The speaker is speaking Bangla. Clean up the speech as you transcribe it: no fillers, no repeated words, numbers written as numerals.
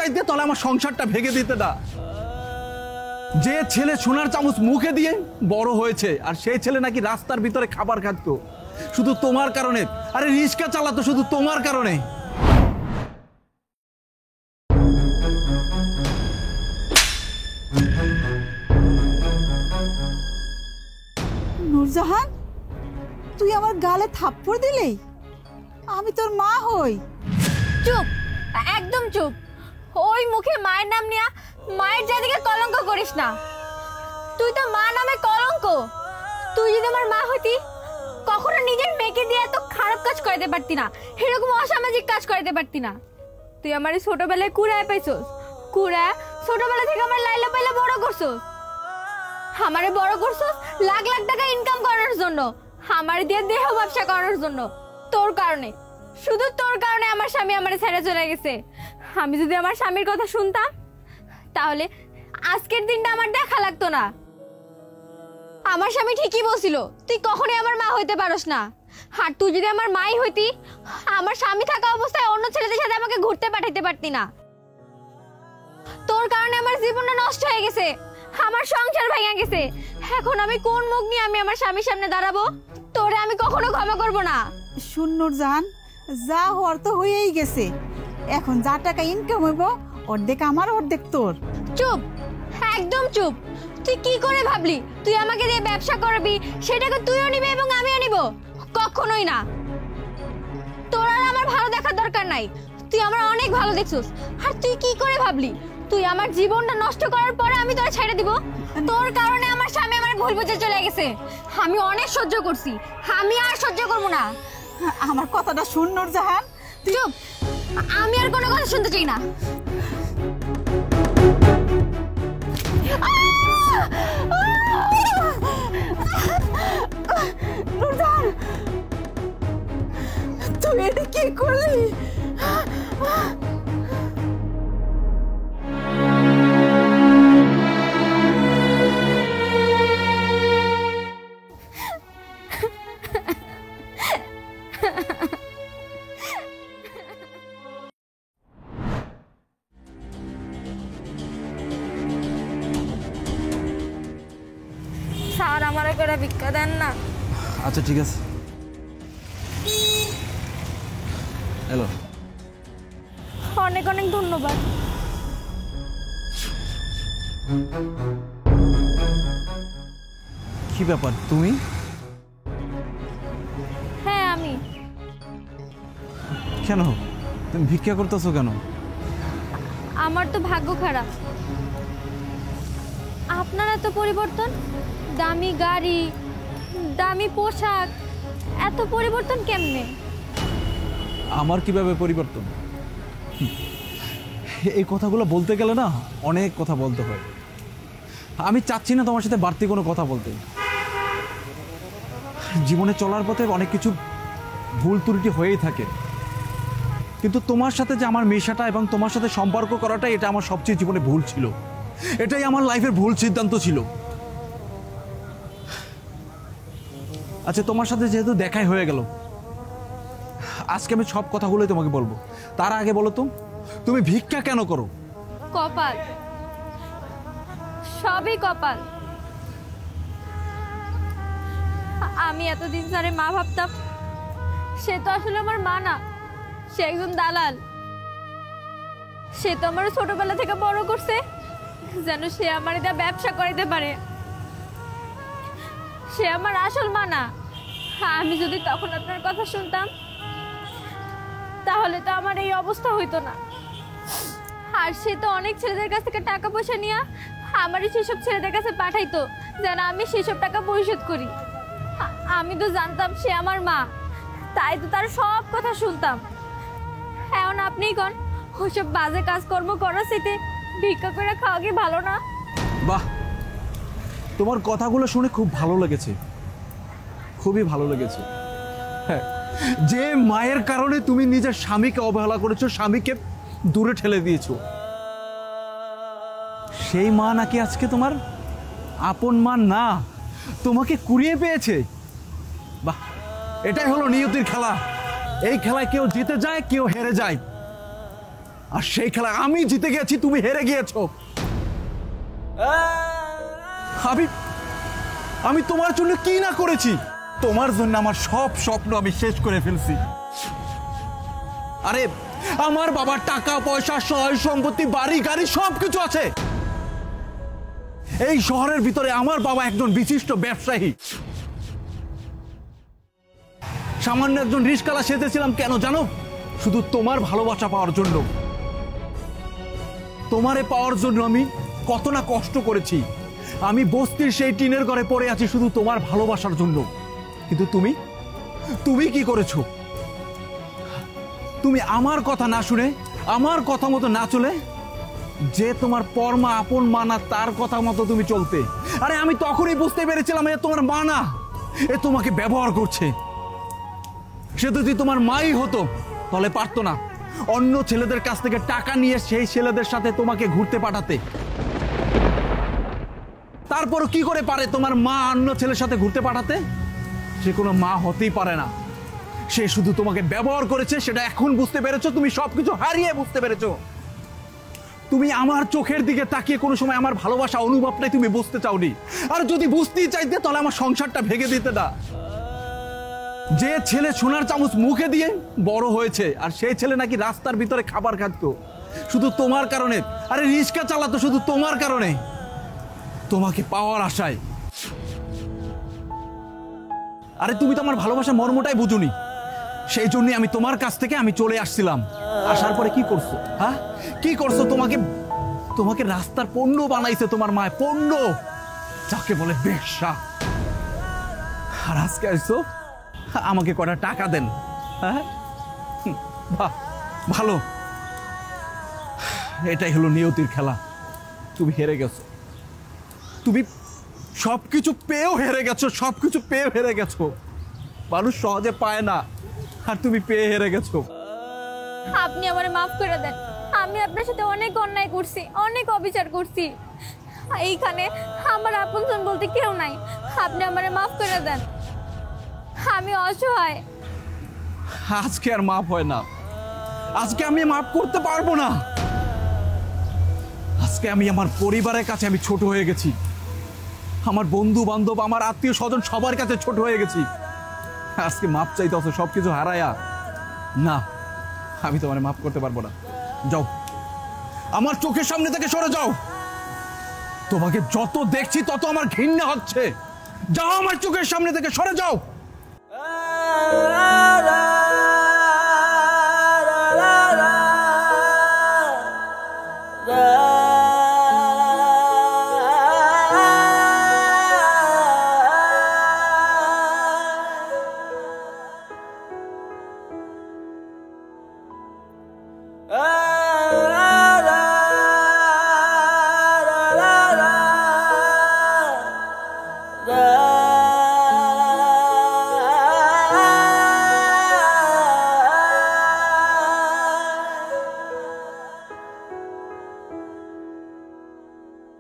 চাইতে তাহলে আমার সংসারটা ভেঙে দিতে না। যে ছেলে সোনার চামচ মুখে দিয়ে বড় হয়েছে আর সেই ছেলে নাকি রাস্তার ভিতরে খাবার খাতো শুধু তোমার কারণে। আরে রিক্সা চালাতো শুধু তোমার কারণে। নূরজাহান, তুই আমার গালে থাপ্পড় দিলি? আমি তোর মা হই। চুপ, একদম চুপ। ওই মুখে মায়ের নাম নিয়া মায়ের জাতিকে কলঙ্ক করিস না। তুই তো মা নামে কলঙ্ক। তুই যদি আমার মা হইতি কখনো নিজের মেয়েকে দিয়ে এত খারাপ কাজ করাতে পারতি না, এরকম অসামাজিক কাজ করাতে পারতি না। তুই আমার ছোটবেলায় কুড়ায় পাইছস, কুড়ায় ছোটবেলা থেকে আমার লাইলা পাইলা বড় করছস। আমারে বড় করছস লাখ লাখ টাকা ইনকাম করার জন্য, আমার দিয়ে দেহ ব্যবসা করার জন্য। তোর কারণে, শুধু তোর কারণে আমার স্বামী আমারে ছেড়ে চলে গেছে। আমি যদি আমার স্বামীর কথা শুনতাম তাহলে আজকের দিনটা আমার দেখা লাগতো না। আমার স্বামী ঠিকই বলছিল তুই কখনোই আমার মা হইতে পারস না। আর তুই যদি আমার মাই হইতি, আমার স্বামী থাকা অবস্থায় অন্য ছেলেদের সাথে আমাকে ঘুরতে পাঠাইতে পারতি না। তোর কারণে আমার জীবনটা নষ্ট হয়ে গেছে, আমার সংসার ভেঙে গেছে। এখন আমি কোন মুখ নিয়ে আমি আমার স্বামীর সামনে দাঁড়াবো? তোরে আমি কখনো ক্ষমা করব না। শুন নূরজাহান, যা হওয়ার তো হয়েই গেছে। এখন যা টাকা ইনকাম হইব অর্ধেক আমার অর্ধেক তোর। চুপ, একদম চুপ। তুই কি করে ভাবলি তুই আমাকে দিয়ে ব্যবসা করবি, সেটাকে তুইও নিবি এবং আমিও নিব? কখনোই না। তোর আর আমার ভালো দেখার দরকার নাই, তুই আমার অনেক ভালো দেখছিস। আর তুই কি করে ভাবলি তুই আমার জীবনটা নষ্ট করার পরে আমি তোরা ছেড়ে দিব? তোর কারণে আমার স্বামী আমার ভুল বুঝে চলে গেছে। আমি অনেক সহ্য করছি, আমি আর সহ্য করব না। আমার কথাটা শুন নূরজাহান। চুপ, আমি আর কোনো কথা শুনতে চাই না। নূরজাহান, তুই এটা কি করলি? স্যার, আমার করে ভিক্ষা দেন না। আচ্ছা ঠিক আছে, হ্যালো। অনেক অনেক ধন্যবাদ। কি ব্যাপার তুমি? হ্যাঁ আমি। কেন তুমি ভিক্ষা করতেছো কেন? আমার তো ভাগ্য খারাপ। আপনার এত পরিবর্তন, দামি গাড়ি, দামি পোশাক, এত পরিবর্তন কেমনে? আমার কিভাবে পরিবর্তন? এই কথাগুলো বলতে গেলে না অনেক কথা বলতে হয়। আমি চাচ্ছি না তোমার সাথে বাড়তি কোনো কথা বলতে। জীবনে চলার পথে অনেক কিছু ভুল ত্রুটি হয়েই থাকে, কিন্তু তোমার সাথে যে আমার মেশাটা এবং তোমার সাথে সম্পর্ক করাটা, এটা আমার সবচেয়ে জীবনে ভুল ছিল। এটাই আমার লাইফের ভুল সিদ্ধান্ত ছিল। আচ্ছা, তোমার সাথে যেহেতু দেখাই হয়ে গেল, আজকে আমি সব কথাগুলোই তোমাকে বলবো। তার আগে বলো তো, তুমি ভিক্ষা কেন করো? কপাল, সবই কপাল। আমি এতদিন ধরে মা ভাবতাম, সে তো আসলে আমার মা না, সে একজন দালাল। সে তো আমার ছোটবেলা থেকে বড় করছে যেন সে আমার এটা ব্যবসা করাইতে পারে। সে আমার আসল মা না। আমি যদি তখন আপনার কথা শুনতাম তাহলে তো আমার এই অবস্থা হইতো না। আর সে তো অনেক ছেলেদের কাছ থেকে টাকা পয়সা নিয়ে আমারই সেসব ছেলেদের কাছে পাঠাইতো যেন আমি সেসব টাকা পরিশোধ করি। আমি তো জানতাম সে আমার মা, তাই তো তার সব কথা শুনতাম। এখন আপনিই কোন, ওইসব বাজে কাজকর্ম করার সাথে ভিক্ষা করে খাওয়া কি ভালো না? বাহ, তোমার কথাগুলো শুনে খুব ভালো লেগেছে, খুবই ভালো লেগেছে। হ্যাঁ, যে মায়ের কারণে তুমি নিজের স্বামীকে অবহেলা করেছো, স্বামীকে দূরে ঠেলে দিয়েছো, সেই মা নাকি আজকে তোমার আপন মা না, তোমাকে কুড়িয়ে পেয়েছে। বাহ, এটাই হলো নিয়তির খেলা। এই খেলায় কেউ জিতে যায়, কেউ হেরে যায়। আর সেই খেলা আমি জিতে গেছি, তুমি হেরে গিয়েছো। আমি তোমার জন্য কি না করেছি? তোমার জন্য আমার সব স্বপ্ন আমি শেষ করে ফেলছি। আরে আমার বাবার টাকা পয়সা, সয় সম্পত্তি, বাড়ি গাড়ি সবকিছু আছে। এই শহরের ভিতরে আমার বাবা একজন বিশিষ্ট ব্যবসায়ী। সামান্য একজন রিস্কালা সেজেছিলাম কেন জানো? শুধু তোমার ভালোবাসা পাওয়ার জন্য। তোমারে পাওয়ার জন্য আমি কত না কষ্ট করেছি। আমি বস্তির সেই টিনের ঘরে পড়ে আছি শুধু তোমার ভালোবাসার জন্য। কিন্তু তুমি কি করেছো? তুমি আমার কথা না শুনে, আমার কথা মতো না চলে, যে তোমার পরমা আপন মা না তার কথা মতো তুমি চলতে। আরে আমি তখনই বুঝতে পেরেছিলাম এ তোমার মা না, এ তোমাকে ব্যবহার করছে। সে যদি তোমার মাই হতো তাহলে পারতো না অন্য ছেলেদের কাছ থেকে টাকা নিয়ে সেই ছেলেদের সাথে তোমাকে ঘুরতে পাঠাতে। তারপরও কি করে পারে তোমার মা অন্য ছেলের সাথে ঘুরতে পাঠাতে? সে কোনো মা হতেই পারে না। সে শুধু তোমাকে ব্যবহার করেছে, সেটা এখন বুঝতে পেরেছো। তুমি সবকিছু হারিয়ে বুঝতে পেরেছো। তুমি আমার চোখের দিকে তাকিয়ে কোনো সময় আমার ভালোবাসা অনুভবটাই তুমি বুঝতে চাওনি। আর যদি বুঝতেই চাইতে তাহলে আমার সংসারটা ভেঙে দিতে না। যে ছেলে সোনার চামচ মুখে দিয়ে বড় হয়েছে, আর সেই ছেলে নাকি রাস্তার ভিতরে খাবার খাতো শুধু তোমার কারণে। আরে রিক্সা চালাতো শুধু তোমার কারণে, তোমাকে পাওয়ার আশায়। আরে তুমি তো আমার ভালোবাসা মর্মটাই বুঝুনি। সেই জন্যই আমি তোমার কাছ থেকে আমি চলে আসছিলাম। আসার পরে কি করছো? হ্যাঁ, কি করছো? তোমাকে রাস্তার পণ্য বানাইছে তোমার মায়, পণ্য, যাকে বলে বেশ্যা। আর আজকে আসছো আমাকে কটা টাকা দেন। হ্যাঁ, বাহ, ভালো। এটাই হলো নিয়তির খেলা। তুমি হেরে গেছো। তুমি সবকিছু পেয়েও হেরে গেছো, সবকিছু পেয়েও হেরে গেছো। মানুষ সহজে পায় না, আর তুমি পেয়ে হেরে গেছো। আপনি আমারে মাফ করে দেন। আমি আপনার সাথে অনেক অন্যায় করছি, অনেক অবিচার করছি। এইখানে আমার আপনজন বলতে কেউ নাই। আপনি আমারে মাফ করে দেন। আমি অসহায়। আজকে আর মাফ হয় না। আজকে আমি মাফ করতে পারবো না। আজকে আমি আমার পরিবারের কাছে আমি ছোট হয়ে গেছি। আমার বন্ধু বান্ধব, আমার আত্মীয় স্বজন সবার কাছে ছোট হয়ে গেছি। আজকে মাপ চাইতে অত সবকিছু হারায়া না, আমি তোমার মাফ করতে পারবো না। যাও, আমার চোখের সামনে থেকে সরে যাও। তোমাকে যত দেখছি তত আমার ঘৃণা হচ্ছে। যাও, আমার চোখের সামনে থেকে সরে যাও। la